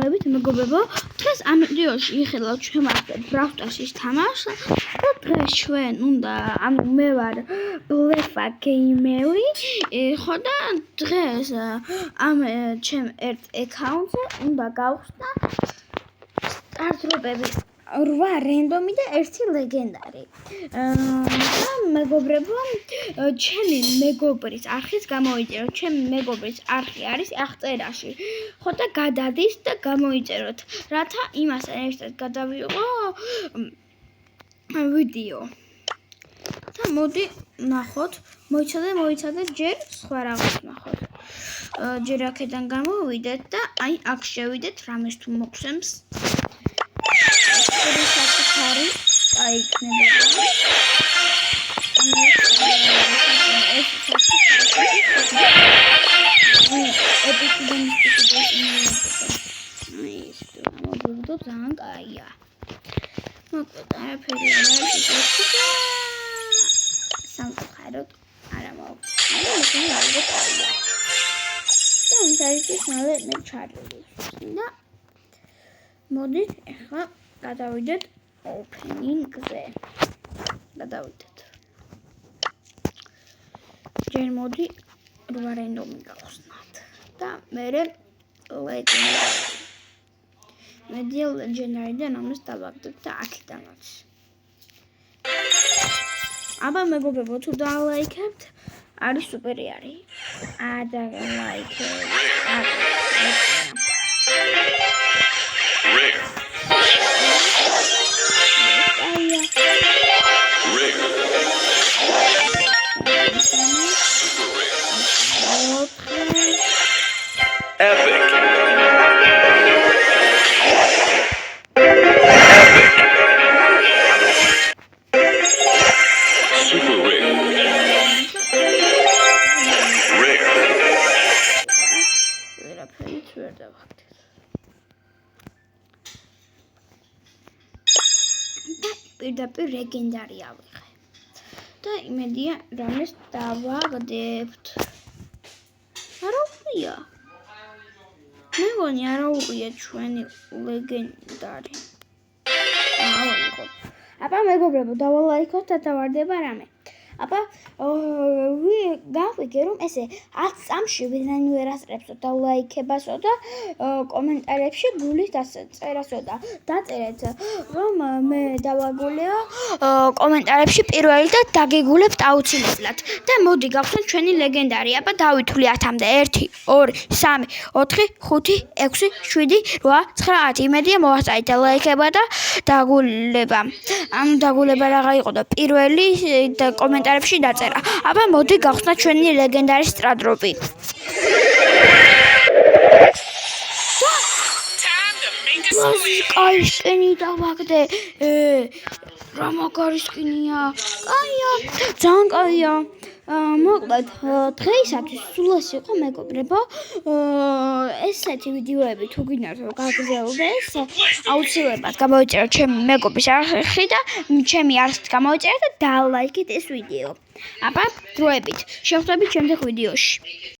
მოგესალმებით მეგობრებო, დღეს ამ ვიდეოში იხილავთ ჩვენამდე Brawl Stars-ის თამაშს და დღეს ჩვენ უნდა, მე ვარ ბლეფა გეიმერი, ხო და დღეს ამ ჩემ ერთ აკაუნტზე უნდა გავხსნა სტარტროპები 8 რენდომი და 1 ლეგენდარი. მეგობრებო, ჩემი მეგობრის არხის გამოიწეროთ. ჩემი მეგობრის არხი არის აღწერაში. ხო და გადადის და გამოიწეროთ, რათა იმასთან ერთად გადავიღო ვიდეო. და მოდი ნახოთ, მოიცადე ჯერ სხვა რაღაც ნახოთ. ჯერ აქედან გამოვიდეთ და აი აქ შევიდეთ, რამეს თუ მოგხსენს. საკუთარი აიქნება. ძალიან კაია. მოკლედ არაფერი არ არის ისეთი სამწუხაროდ არ ამოვიდა. და ის მალე მე ჩარლი. და მოდით ახლა გადავიდეთ opening-ზე. გადავიდეთ. ჯერ მოდი 8 რენდომი გავხსნათ და მე ლეგენდარიდან ამას დავაგდებ და აქედანაც. აბა მეგობრებო, თუ დალაიქებთ, არის სუპერი არის. დალაიქებთ. Epic. Super rare. Rare. ვერაფერით ვერ დავახდეთ. და პირდაპირ ლეგენდარი ავიღე. და იმედია რამეს დავაგდებთ. არა უყია. მე მგონი არა უყია ჩვენი ლეგენდარი. ავიღო. აბა მეგობრებო, დავალაიქოთ და დავარდება რამე. აბა გავიგე რომ ესე 10 წამში ვინაინ ვერ ასწრებსო და ლაიქებასო და კომენტარებში გულის წერასო და დაწერეთ რომ მე დავაგულეო კომენტარებში პირველი და დაგეგულებთ აუცილებლად და მოდი გავხსნათ ჩვენი ლეგენდარი. აბა დავითვლი 10-მდე 1 2 3 4 5 6 7 8 9 იმედია მოვასწრეთ და ლაიქება და დაგულება. ანუ დაგულება რაღა იყო და პირველი და კომენტარებში დაწერა. აბა მოდი გავხსნათ ჩვენი ლეგენდარის სტრადროპი. კაი სკინი დავაგდე. რა მაგარი სკინია. კაია, ძალიან კაია. მოკლედ დღეისათვის სულ ეს იყო მეგობრებო. ესეთი ვიდეოები თუ გინდათ რომ გაგრძელდეს, აუცილებლად გამოიწეროთ ჩემი მეგობრის არხი და ჩემი არხით გამოიწერეთ და დალაიქეთ ეს ვიდეო. აბა დროებით შევხვდებით შემდეგ ვიდეოში.